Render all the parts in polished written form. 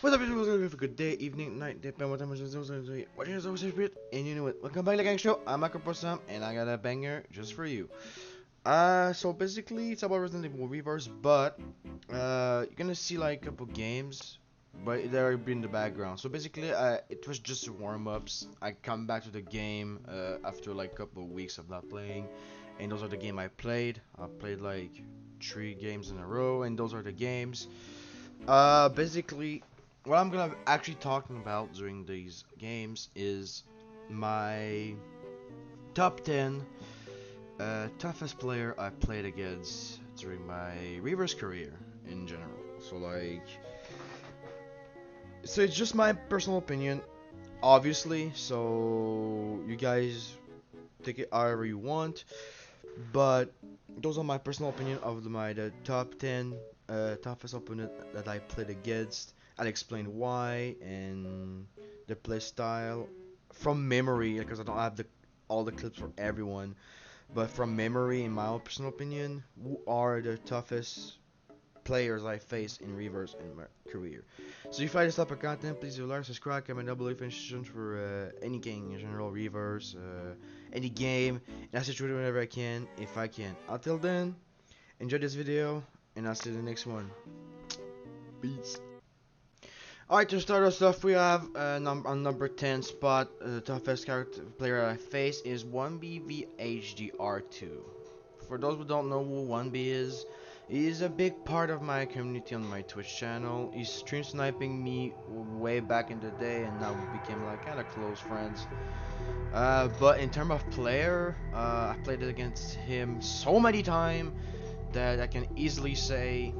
What's up, people? Have a good day, evening, night, depending what time it is. Watching is always spirit, and you know what? Welcome back to the gang show. I'm Michael Sam, and I got a banger just for you. So basically, it's about Resident Evil Reverse, but you're gonna see like a couple games, but they'll be in the background. So basically, it was just warm-ups. I come back to the game after like a couple of weeks of not playing, and those are the game I played. I played like 3 games in a row, and those are the games. Basically, what I'm gonna actually talking about during these games is my top 10 toughest player I played against during my reverse career in general. So it's just my personal opinion, obviously. So you guys take it however you want, but those are my personal opinion of the top 10 toughest opponent that I played against. I'll explain why and the play style from memory, because I don't have all the clips for everyone, but from memory, in my own personal opinion, who are the toughest players I faced in reverse in my career. So if I just type of content, please do like, subscribe, comment down below if interested for any game in general, reverse, any game, and I'll sit through it whenever I can, if I can. Until then, enjoy this video, and I'll see you in the next one. Peace. Alright, to start us off, we have on number 10 spot, the toughest character player I face is 1B HDR2. For those who don't know who 1B is, he is a big part of my community on my Twitch channel. He's stream sniping me way back in the day, and now we became like kind of close friends. But in terms of player, I played against him so many times that I can easily say,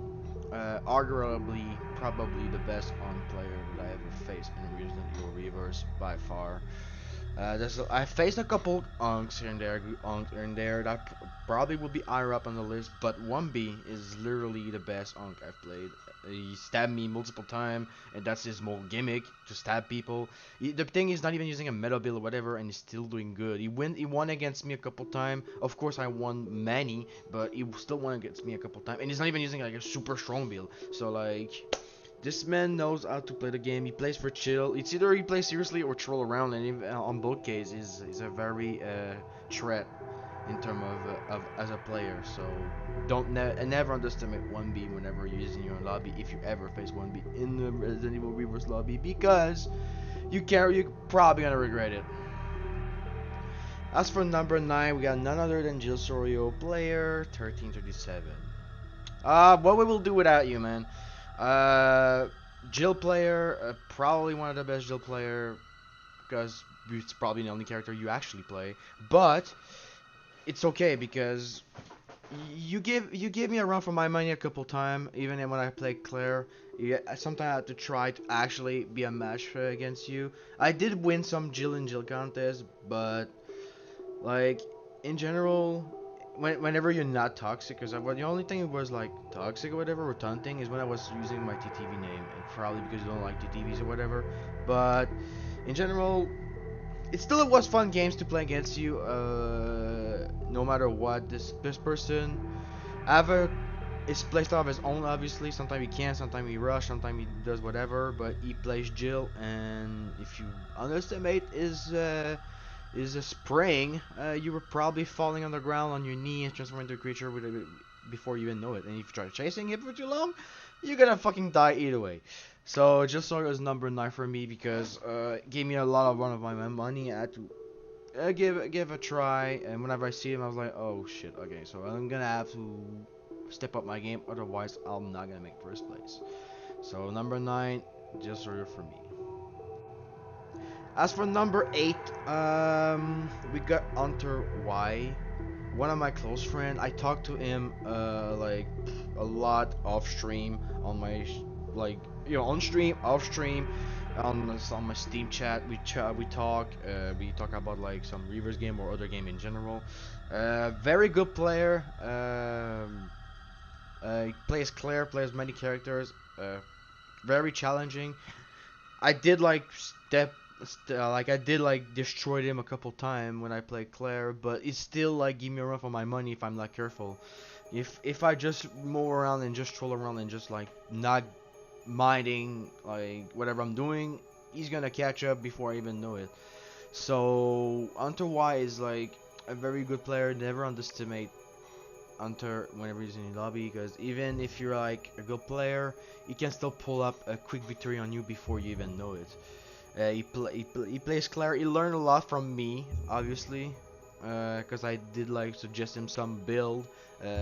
arguably, probably the best on player that I ever faced in Resident Evil Reverse by far. I faced a couple unks here and there, good unks here and there that probably would be higher up on the list, but 1B is literally the best unk I've played. He stabbed me multiple times, and that's his whole gimmick, to stab people. The thing is not even using a metal build or whatever, and he's still doing good. He won against me a couple times. Of course, I won many, but he still won against me a couple times, and he's not even using like a super strong build. So like, this man knows how to play the game. He plays for chill. It's either he plays seriously or troll around, and even, on both cases, he's a very threat in terms of as a player. So never underestimate 1B whenever you're using your lobby. If you ever face 1B in the Resident Evil Reverse lobby, because you're probably gonna regret it. As for number 9, we got none other than Jillsaurio, player 1337. What we will do without you, man? Jill player, probably one of the best Jill player, because it's probably the only character you actually play. But it's okay, because you give me a run for my money a couple times, even when I play Claire. Sometimes I have to try to actually be a match against you. I did win some Jill and Jill contests, but like in general, whenever you're not toxic, because the only thing it was like toxic or whatever or taunting is when I was using my TTV name, and probably because you don't like TTVs or whatever. But in general, it was fun games to play against you. No matter what, this person have his playstyle of his own. Obviously, sometimes he can, sometimes he rush, sometimes he does whatever. But he plays Jill, and if you underestimate his spraying, you were probably falling on the ground on your knee and transforming into a creature before you even know it. And if you try chasing it for too long, you're gonna fucking die either way. So just saw it as number 9 for me, because it gave me a lot of run of my money. I had to give a try, and whenever I see him, I was like, oh shit, okay, so I'm gonna have to step up my game, otherwise I'm not gonna make first place. So number 9, just sort of for me. As for number 8, we got Hunter Y, one of my close friend. I talked to him like a lot off stream on my like on stream, off stream, on my Steam chat. We talk about like some reverse game or other game in general. Very good player. He plays Claire, plays many characters. Very challenging. I did like I did like destroyed him a couple times when I played Claire, but it's still like give me a run for my money if I'm not careful. If I just move around and just troll around and just like not minding like whatever I'm doing, he's gonna catch up before I even know it. So Hunter Y is like a very good player. Never underestimate Hunter whenever he's in the lobby, because even if you're like a good player, he can still pull up a quick victory on you before you even know it. He plays Claire. He learned a lot from me, obviously, because I did like suggest him some build,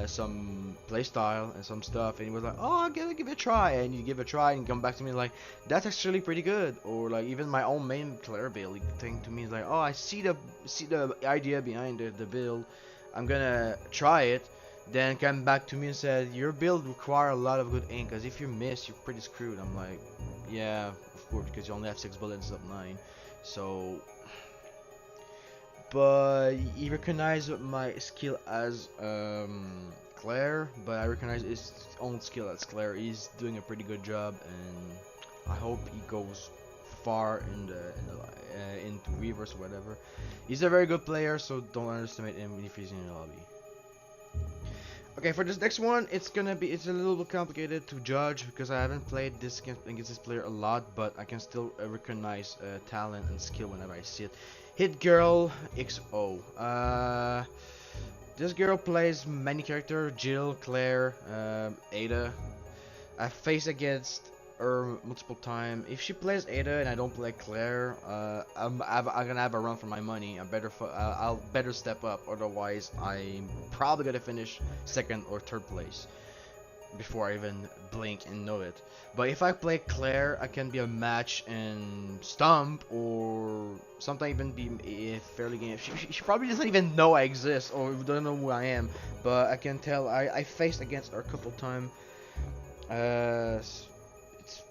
some playstyle and some stuff, and he was like, "Oh, I'm gonna give it a try," and you give it a try and come back to me like, "That's actually pretty good." Or like even my own main Claire build, he think to me is like, "Oh, I see the idea behind the build. I'm gonna try it." Then come back to me and said, "Your build require a lot of good aim, because if you miss, you're pretty screwed." I'm like, "Yeah, of course, because you only have 6 bullets instead of 9." So, but he recognized my skill as Claire, but I recognize his own skill as Claire. He's doing a pretty good job, and I hope he goes far into Reverse or whatever. He's a very good player, so don't underestimate him if he's in the lobby. Okay, for this next one, it's a little bit complicated to judge because I haven't played this against this player a lot, but I can still recognize talent and skill whenever I see it. Hit Girl XO. This girl plays many characters: Jill, Claire, Ada. I faced against her multiple times. If she plays Ada and I don't play Claire, I'm gonna have a run for my money. I'll better step up, otherwise I'm probably gonna finish 2nd or 3rd place before I even blink and know it. But if I play Claire, I can be a match and stump, or sometimes even be a fairly game. She probably doesn't even know I exist or don't know who I am, but I can tell. I faced against her a couple times. It's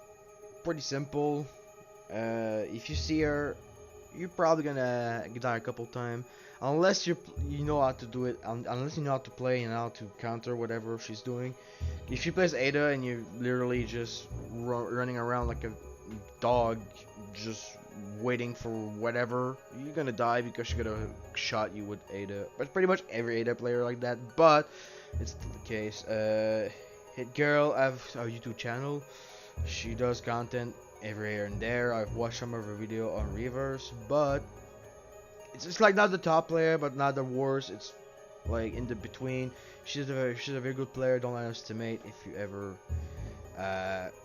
pretty simple. If you see her, you're probably gonna die a couple times, unless you know how to do it, unless you know how to play and how to counter whatever she's doing. If she plays Ada and you're literally just running around like a dog, just waiting for whatever, you're gonna die because she's gonna shot you with Ada. But pretty much every Ada player like that, but it's still the case. Hit Girl, I have a YouTube channel. She does content every here and there. I've watched some of her video on Reverse, but it's like not the top player, but not the worst. It's like in the between. She's a very good player. Don't underestimate if you ever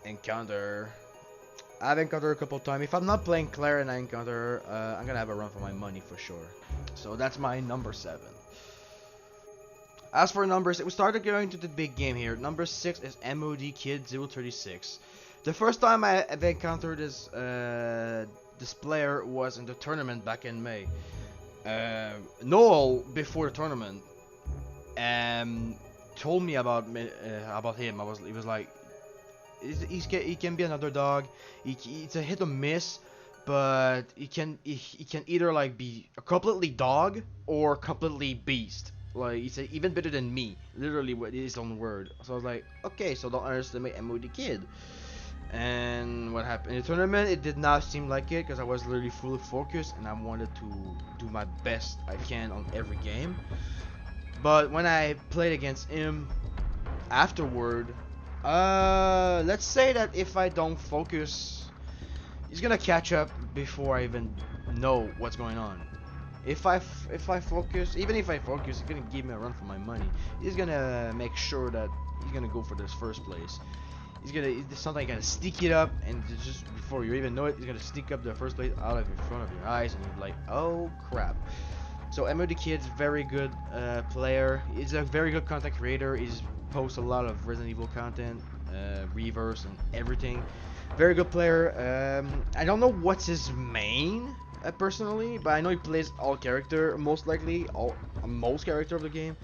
encounter her. I've encountered her a couple times. If I'm not playing Claire and I encounter her, I'm gonna have a run for my money for sure. So that's my number 7. As for numbers, we started going to the big game here. Number 6 is MOD Kid 036. The first time I ever encountered this player was in the tournament back in May. Noel, before the tournament, told me about him. He was like, he can be another dog. It's a hit or miss, but he can either like be a completely dog or completely beast. Like, he said, even better than me. Literally, what his own word. So I was like, okay, so don't underestimate MOD Kid. And what happened in the tournament? It did not seem like it, because I was literally fully focused and I wanted to do my best I can on every game. But when I played against him afterward, let's say that if I don't focus, he's gonna catch up before I even know what's going on. If I focus, even if I focus, he's gonna give me a run for my money. He's gonna make sure that he's gonna go for this 1st place. Sometimes gonna sneak it up, and just before you even know it, he's gonna sneak up the 1st place out of in front of your eyes, and you're like, oh crap. So MOD Kid's very good player. He's a very good content creator. He's posts a lot of Resident Evil content, Reverse, and everything. Very good player. I don't know what's his main personally, but I know he plays all character, most likely most character of the game,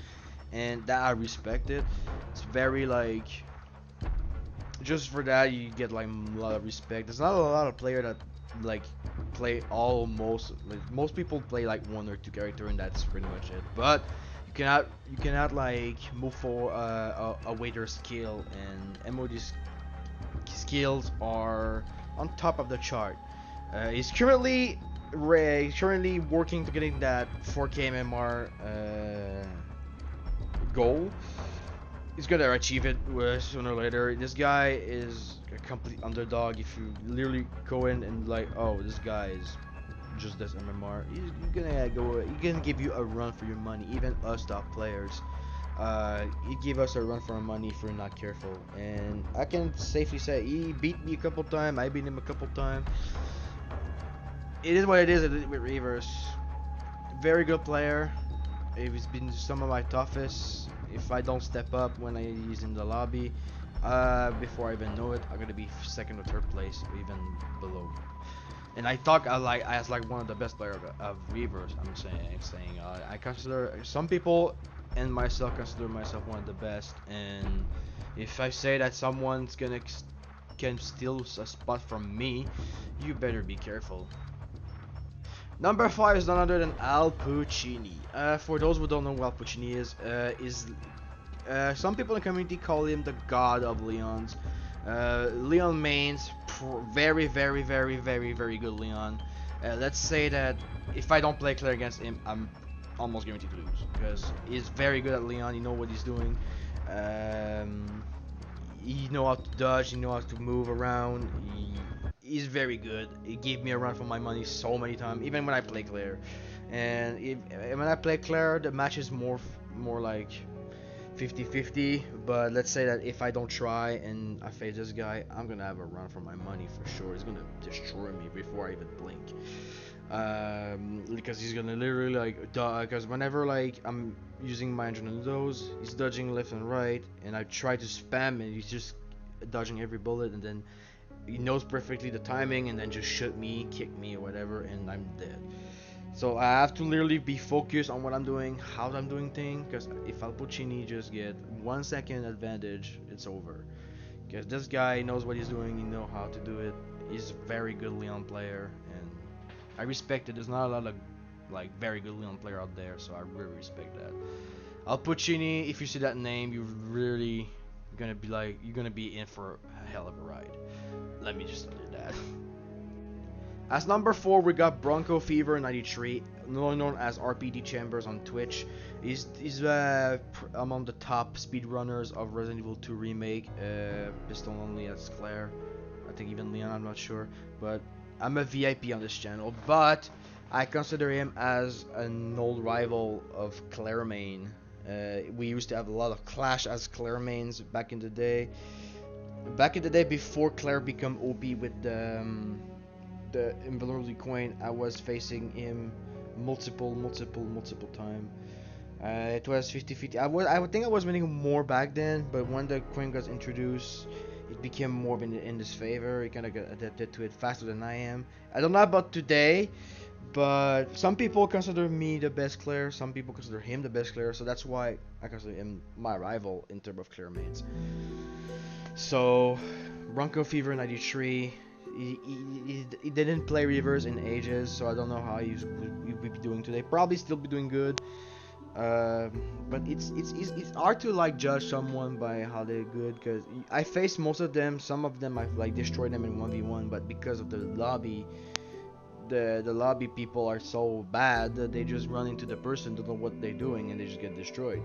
and that I respect it. It's very like, just for that you get like a lot of respect. There's not a lot of player that like play most people play like 1 or 2 character, and that's pretty much it. But you cannot like move for a waiter skill, and MOD's skills are on top of the chart. He's currently working to getting that 4K MMR goal. He's gonna achieve it sooner or later. This guy is a complete underdog. If you literally go in and like, oh, this guy is just this MMR, he's gonna give you a run for your money. Even us top players, he give us a run for our money if we're not careful. And I can safely say he beat me a couple times. I beat him a couple times. It is what it is with Reavers. Very good player. He's been some of my toughest. If I don't step up when he's in the lobby, before I even know it, I'm gonna be second or third place, or even below. And I thought I was like one of the best players of Reavers. I'm saying I consider some people and myself consider myself one of the best. And if I say that someone's gonna can steal a spot from me, you better be careful. Number 5 is none other than Al Puccini. For those who don't know who Al Puccini is some people in the community call him the god of Leons. Leon mains, very, very, very, very, very good Leon. Let's say that if I don't play Claire against him, I'm almost guaranteed to lose because he's very good at Leon. He knows what he's doing. He know how to dodge. He know how to move around. He's very good. He gave me a run for my money so many times, even when I play Claire. And when I play Claire, the match is more like 50-50, but let's say that if I don't try and I face this guy, I'm gonna have a run for my money for sure. He's gonna destroy me before I even blink. Because he's gonna literally like because whenever like I'm using my adrenalinos, he's dodging left and right, and I try to spam and he's just dodging every bullet, and then he knows perfectly the timing and then just shoot me, kick me or whatever, and I'm dead. So I have to literally be focused on what I'm doing, how I'm doing things, because if Al Puccini just get 1 second advantage, it's over. Because this guy knows what he's doing, he knows how to do it. He's a very good Leon player, and I respect it. There's not a lot of like very good Leon player out there, so I really respect that. Al Puccini, if you see that name, you're really gonna be like, you're gonna be in for a hell of a ride. Let me just tell you that. As number 4, we got Bronco Fever 93, known as RPD Chambers on Twitch. He's among the top speedrunners of Resident Evil 2 Remake, pistol only as Claire. I think even Leon, I'm not sure. But I'm a VIP on this channel, but I consider him as an old rival of Claire main. We used to have a lot of clash as Claire mains back in the day. Back in the day before Claire became OP with the invulnerability coin, I was facing him multiple time. It was 50-50. I would think I was winning more back then, but when the coin got introduced, it became more in his favor. He kind of got adapted to it faster than I am. I don't know about today, but some people consider me the best Claire, some people consider him the best Claire, so that's why I consider him my rival in terms of Claire mains. So, Bronco Fever 93. He didn't play Reavers in ages, so I don't know how he would be doing today. Probably still be doing good, but it's hard to like judge someone by how they're good, because I faced most of them. Some of them I've like destroyed them in 1v1, but because of the lobby, the lobby people are so bad that they just run into the person, don't know what they're doing, and they just get destroyed.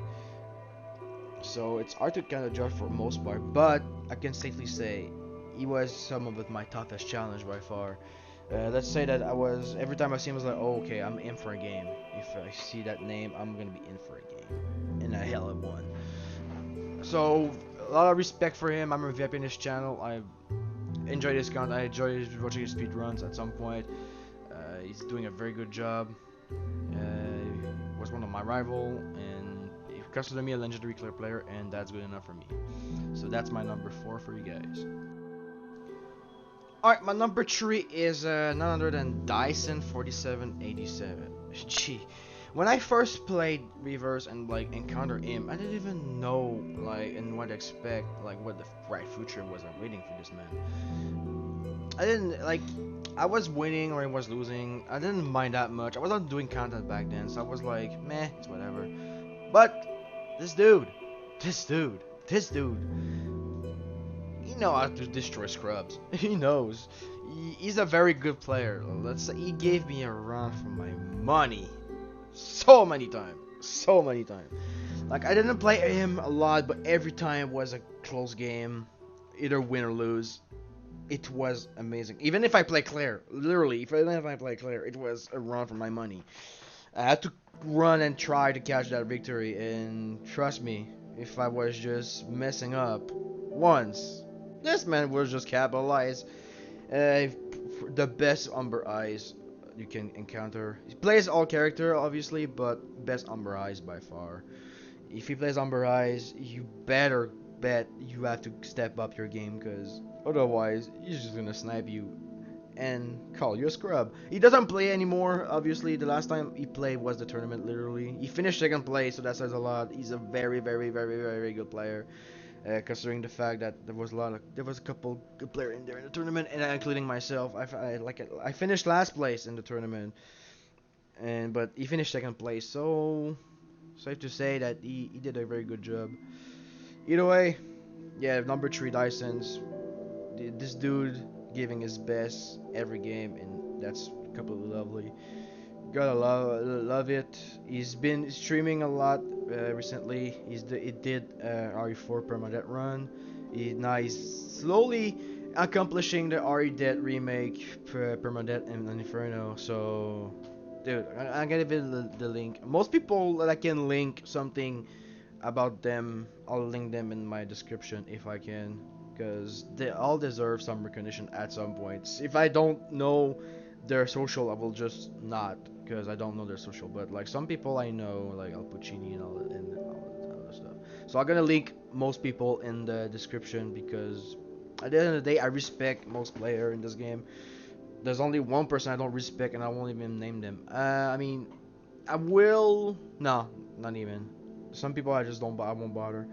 So it's hard to kind of judge for most part, but I can safely say he was some of my toughest challenge by far. Let's say that every time I see him, I was like, oh, okay, I'm in for a game. If I see that name, I'm gonna be in for a game, and a hell of one. So a lot of respect for him. I'm a VIP in his channel. I enjoy his content. I enjoy watching his speed runs at some point. He's doing a very good job. Was one of my rival, and he considered me a legendary Claire player, and that's good enough for me. So that's my number 4 for you guys. Alright, my number 3 is none other than Dyson 4787. Gee, when I first played Reavers and like encountered him, I didn't even know like and what to expect, like what the bright future was waiting for this man. I didn't like. I was winning or I was losing. I didn't mind that much. I wasn't doing content back then, so I was like, meh, it's whatever. But this dude, he knows how to destroy scrubs. He knows. He's a very good player. Let's say he gave me a run for my money, so many times. Like I didn't play him a lot, but every time was a close game, either win or lose. it was amazing. Even if I play Claire, literally, even if I play Claire, it was a run for my money. I had to run and try to catch that victory, and trust me, if I was just messing up once, this man was just capitalized. The best Umber Eyes you can encounter. He plays all character, obviously, but best Umber Eyes by far. If he plays Umber Eyes, you better bet you have to step up your game, because otherwise, he's just gonna snipe you and call you a scrub. He doesn't play anymore, obviously. The last time he played was the tournament, literally. He finished second place, so that says a lot. He's a very, very, very, very good player. Considering the fact that there was a couple good players in there in the tournament, and including myself. I finished last place in the tournament, but he finished second place, so safe to say that he did a very good job. Either way, yeah, number 3 Dyson's. This dude giving his best every game, and that's completely lovely. Gotta love it. He's been streaming a lot recently. He did RE4 permadeath run. He's slowly accomplishing the RE Dead remake permadeath and Inferno. So, dude, I'm gonna give the link. Most people that I can link something about them, I'll link them in my description if I can, because they all deserve some recognition at some points. If I don't know their social, I will just not, because I don't know their social. But like some people I know, like Al Pacini and all that other stuff. So I'm gonna link most people in the description, because at the end of the day, I respect most player in this game. There's only one person I don't respect, and I won't even name them. I mean, I will. No, not even. Some people I just don't. I won't bother,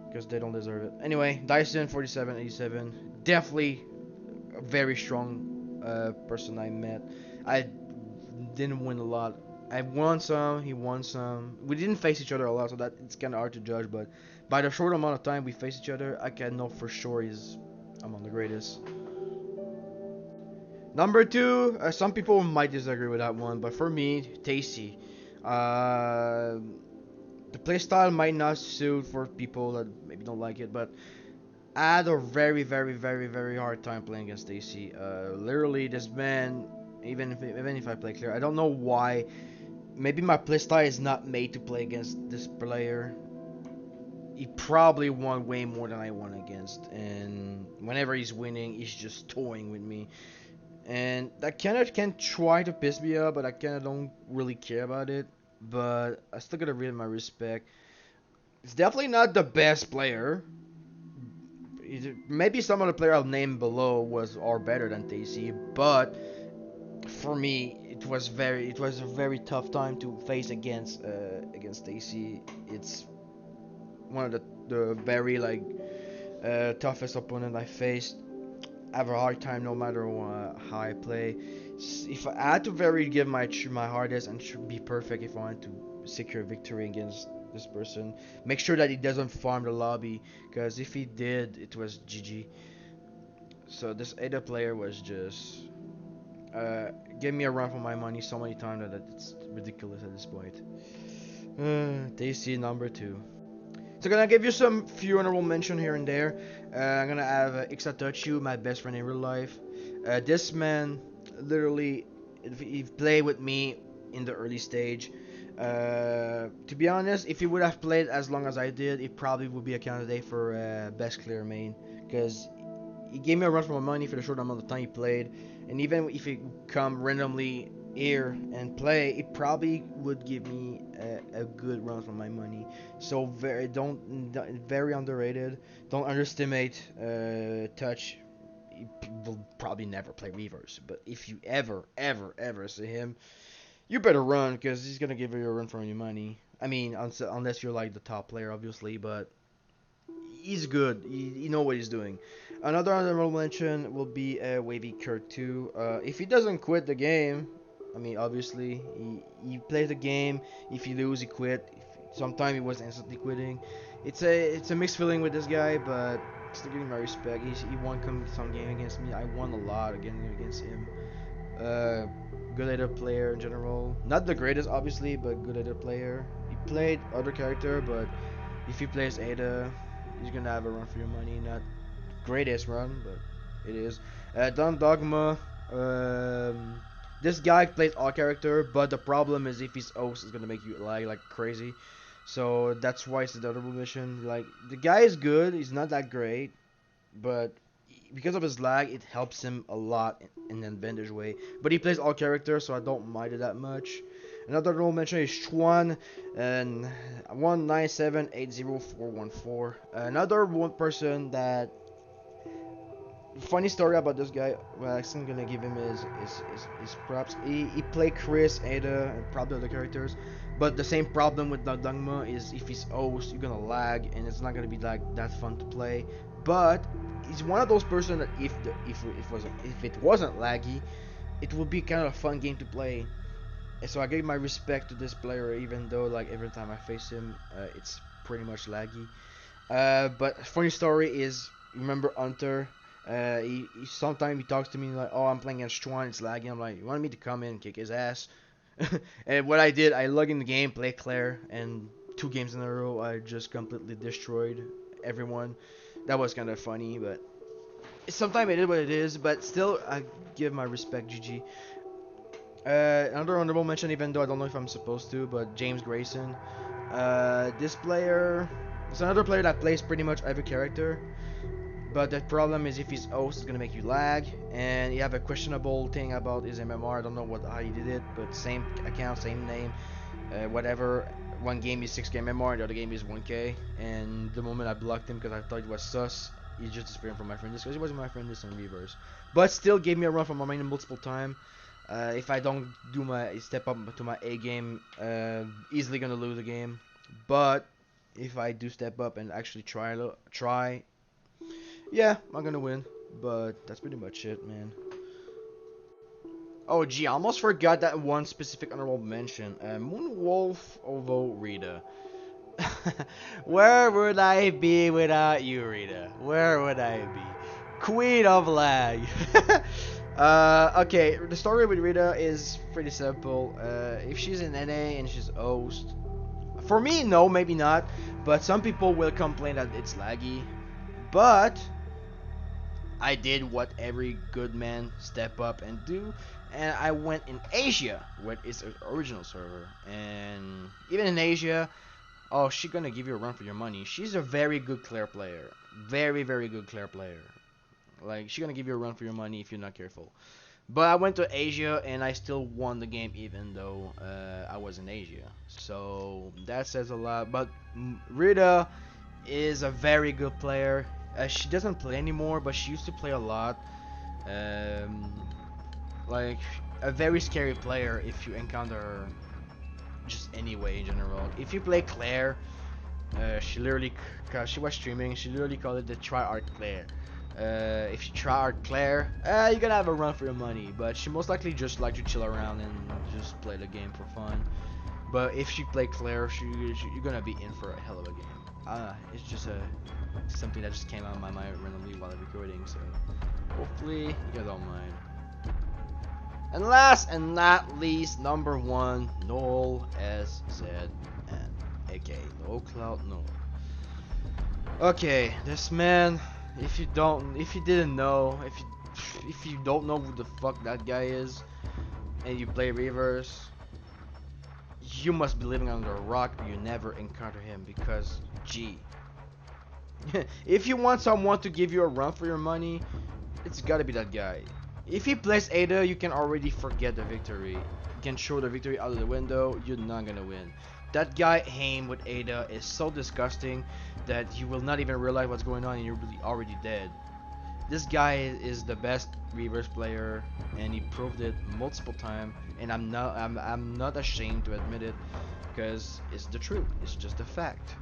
because they don't deserve it. Anyway, Dyson 4787, definitely a very strong person I met. I didn't win a lot. I won some, he won some. We didn't face each other a lot, so that it's kind of hard to judge. But by the short amount of time we faced each other, I can know for sure he's among the greatest. Number 2, some people might disagree with that one, but for me, Tei-Sy. Uh, the playstyle might not suit for people that maybe don't like it, but I had a very, very, very, very hard time playing against Tei-Sy. Literally, this man, even if I play clear, I don't know why. Maybe my playstyle is not made to play against this player. He probably won way more than I won against, and whenever he's winning, he's just toying with me. And that kind of can try to piss me off, but I kind of don't really care about it. But I still gotta read my respect. It's definitely not the best player. Maybe some of the player I'll name below are better than Tei-Sy, but for me, it was a very tough time to face against Tei-Sy. It's one of the very toughest opponent I faced. I have a hard time no matter how I play. If I had to very give my hardest and be perfect if I want to secure victory against this person, make sure that he doesn't farm the lobby, because if he did, it was GG. So this Ada player was just gave me a run for my money so many times that it's ridiculous at this point. Tei-Sy number 2. So gonna give you some few honorable mention here and there. I'm gonna have Ixatachu, my best friend in real life. This man, literally, he played with me in the early stage. To be honest, if he would have played as long as I did, he probably would be a candidate for best clear main, because he gave me a run for my money for the short amount of time he played. And even if he come randomly here and play, it probably would give me a good run for my money. So very underrated. Don't underestimate Touch. He will probably never play Reavers, but if you ever see him, you better run, because he's gonna give you a run for your money. I mean, unless you're like the top player, obviously, but he's good. You know what he's doing. Another honorable mention will be Wavy Kurt 2. If he doesn't quit the game, I mean, obviously, he plays the game. If he lose, he quit. Sometimes he was instantly quitting. It's a mixed feeling with this guy, but still giving my respect. He won some game against me. I won a lot against him. Good ADA player in general. Not the greatest, obviously, but good ADA player. He played other character, but if he plays ADA, he's gonna have a run for your money. Not greatest run, but it is. Don Dogma. Um, this guy plays all character, but the problem is if he's host, it's gonna make you lag like crazy. So that's why it's the honorable mission. Like the guy is good. He's not that great, but because of his lag, it helps him a lot in an advantage way. But he plays all characters, so I don't mind it that much. Another honorable mention is Chuan and 1978014. Another one person that funny story about this guy. Well, I'm gonna give him is props. He played Chris, Ada, and probably other characters. But the same problem with Dangma is if he's host, you're gonna lag, and it's not gonna be like that fun to play. But he's one of those person that if it wasn't laggy, it would be kind of a fun game to play. And so I give my respect to this player, even though like every time I face him, it's pretty much laggy. But funny story is, remember Hunter? He sometimes he talks to me like, "Oh, I'm playing against Chuan, it's lagging." I'm like, "You want me to come in and kick his ass?" And what I did, I log in the game, play Claire, and 2 games in a row, I just completely destroyed everyone. That was kind of funny, but sometimes it is what it is. But still, I give my respect, GG. Another honorable mention, even though I don't know if I'm supposed to, but James Grayson. This player is another player that plays pretty much every character. But the problem is if his host is gonna make you lag, and you have a questionable thing about his MMR. I don't know how he did it, but same account, same name, whatever. One game is 6k MMR, the other game is 1k. And the moment I blocked him because I thought it was sus, he just disappeared from my friend list because he wasn't my friend list in reverse. But still gave me a run from my main multiple time. If I don't do my step up to my A game, easily gonna lose the game. But if I do step up and actually try, yeah, I'm gonna win. But that's pretty much it, man. Oh, gee, I almost forgot that one specific honorable mention. Moonwolf Ovo Rita. Where would I be without you, Rita? Where would I be? Queen of lag. Okay, the story with Rita is pretty simple. If she's in NA and she's host, for me, no, maybe not. But some people will complain that it's laggy. But I did what every good man step up and do, and I went in Asia with its original server. And even in Asia, oh, she's gonna give you a run for your money. She's a very good Claire player, very very good Claire player. Like she's gonna give you a run for your money if you're not careful. But I went to Asia and I still won the game even though I was in Asia. So that says a lot. But Rita is a very good player. She doesn't play anymore, but she used to play a lot. Um, like a very scary player if you encounter her just anyway in general. If you play Claire, she literally, cause she was streaming, she literally called it the tryhard Claire. If you tryhard Claire, you're gonna have a run for your money, but she most likely just like to chill around and just play the game for fun. But if she play Claire, you're gonna be in for a hell of a game. It's just something that just came out of my mind randomly while I'm recording, so hopefully you guys don't mind. And last and not least, number 1, Noel SZN, aka No Cloud Noel. Okay, this man, if you didn't know, if you don't know who the fuck that guy is, and you play reverse, you must be living under a rock or you never encounter him because, gee. If you want someone to give you a run for your money, it's gotta be that guy. If he plays Ada, you can already forget the victory. You can throw the victory out of the window, you're not gonna win. That guy aim with Ada is so disgusting that you will not even realize what's going on and you're really already dead. This guy is the best reverse player and he proved it multiple times, and I'm not ashamed to admit it because it's the truth. It's just a fact.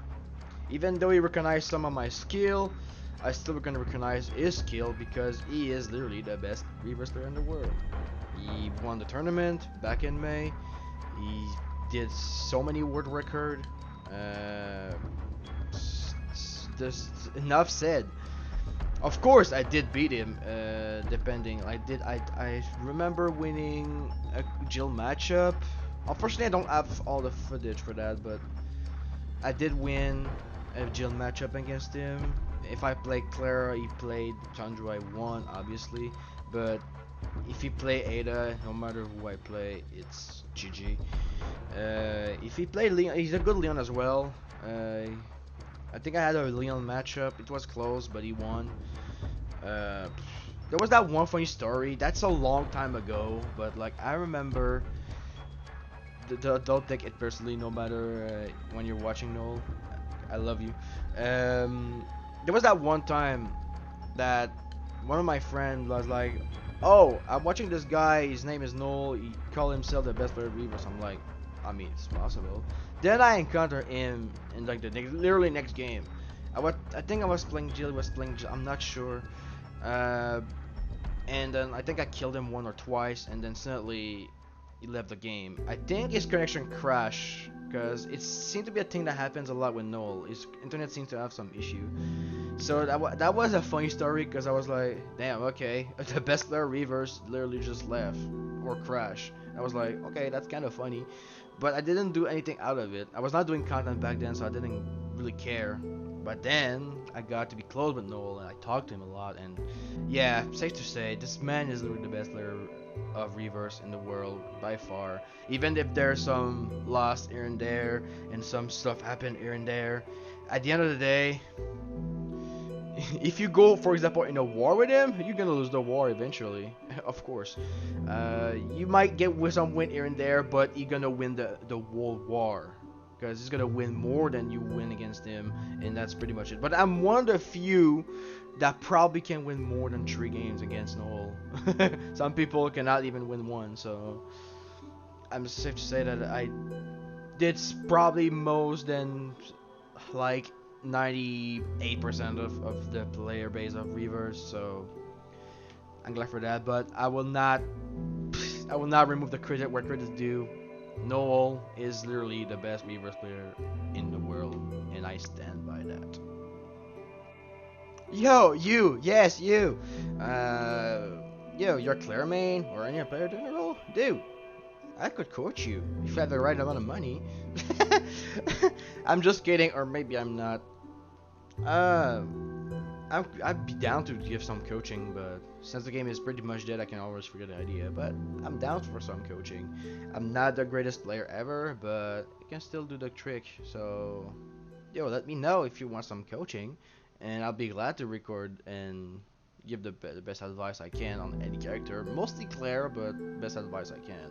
Even though he recognized some of my skill, I still gonna recognize his skill because he is literally the best reverse player in the world. He won the tournament back in May. He did so many world record. Just enough said. Of course, I did beat him. Depending, I remember winning a Jill matchup. Unfortunately, I don't have all the footage for that, but I did win a Jill matchup against him, If I play Clara, he played Chandra, I won, obviously. But if he play Ada, no matter who I play, it's GG. If he played Leon, he's a good Leon as well. I think I had a Leon matchup. It was close, but he won. There was that one funny story. That's a long time ago, but like I remember. Don't take it personally, no matter when you're watching Noel. I love you. There was that one time that one of my friends was like, "Oh, I'm watching this guy. His name is Noel. He called himself the best player of Reverse." I'm like, "I mean, it's possible." Then I encounter him in like the literally next game. I think I was playing Jill. Was playing Jill. I'm not sure. Uh, and then I think I killed him one or twice, and then suddenly he left the game. I think his connection crashed because it seemed to be a thing that happens a lot with Noel. His internet seems to have some issue. So that was a funny story because I was like, damn, okay, the best player Reverse literally just left or crashed. I was like, okay, that's kind of funny, but I didn't do anything out of it. I was not doing content back then, so I didn't really care. But then I got to be close with Noel and I talked to him a lot, and yeah, safe to say, this man is literally the best player of Reverse in the world by far. Even if there's some loss here and there and some stuff happen here and there, at the end of the day, if you go, for example, in a war with him, you're gonna lose the war eventually. Of course, you might get with some win here and there, but you're gonna win the whole war because he's gonna win more than you win against him, and that's pretty much it. But I'm one of the few that probably can win more than 3 games against Noel. Some people cannot even win one, so I'm safe to say that I did probably most than like 98% of the player base of Reverse, so I'm glad for that. But I will not remove the credit where credit's due. Noel is literally the best Reverse player in the world, and I stand by that. Yo, you, yes, you. You're Claire main or any player doing a role? Dude, I could coach you if you had the right amount of money. I'm just kidding, or maybe I'm not. Uh, I'd be down to give some coaching, but since the game is pretty much dead, I can always forget the idea. But I'm down for some coaching. I'm not the greatest player ever, but I can still do the trick. So, yo, let me know if you want some coaching, and I'll be glad to record and give the best advice I can on any character. Mostly Claire, but best advice I can.